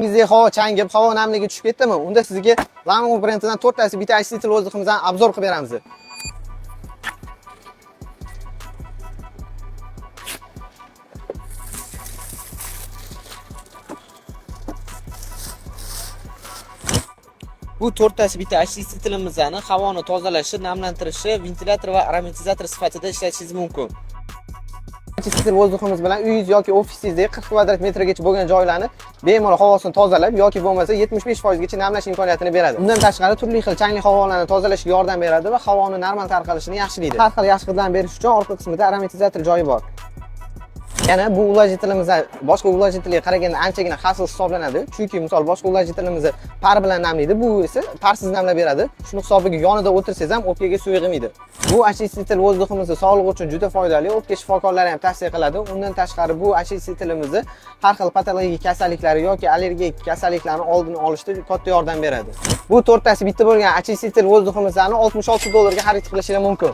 Bizga havo changib, havo namligi tushib ketdimi? Unda sizga Lambo brendidan 4 tasi bitta aychitel vozdухimizdan obzor qilib beramiz. Bu 4 tasi bitta aychitlimizni havoni tozalashi, namlantirishi, ventilyator va aromatizator sifatida ishlatishingiz mumkin. Aychitel vozdухimiz bilan uyingiz yoki ofisingizda 40 kvadrat metrgacha bo'lgan joylarni bemalol havosini tozalab yoki bo'lmasa 75% gacha namlash imkoniyatini beradi. Undan tashqari turli xil changli havolarni tozalashga yordam beradi va havoni normal tarqalishini yaxshilaydi. Har xil yaxshi xizmat berish uchun orqa qismida aromatizator joyi bor. Yana bu ulajitelimizda boshqa ulajitellarga qaraganda anchagina xavfsiz hisoblanadi. Chunki misol boshqa ulajitelimiz par bilan namlaydi, bu esa parsiz namlab beradi. Shuni hisobiga yonida o'tirsangiz ham o'pkaga suv yig'maydi. Bu achitel vozdухimiz sog'liq uchun juda foydali. O'pka shifokorlari ham tavsiya qiladi. Undan tashqari bu achitelimiz har xil patologik kasalliklari yoki allergik kasalliklarni oldini olishda katta yordam beradi. Bu 4 tasi bitta bo'lgan achitel vozdухimizni $66 ga xarid qilishingiz mumkin.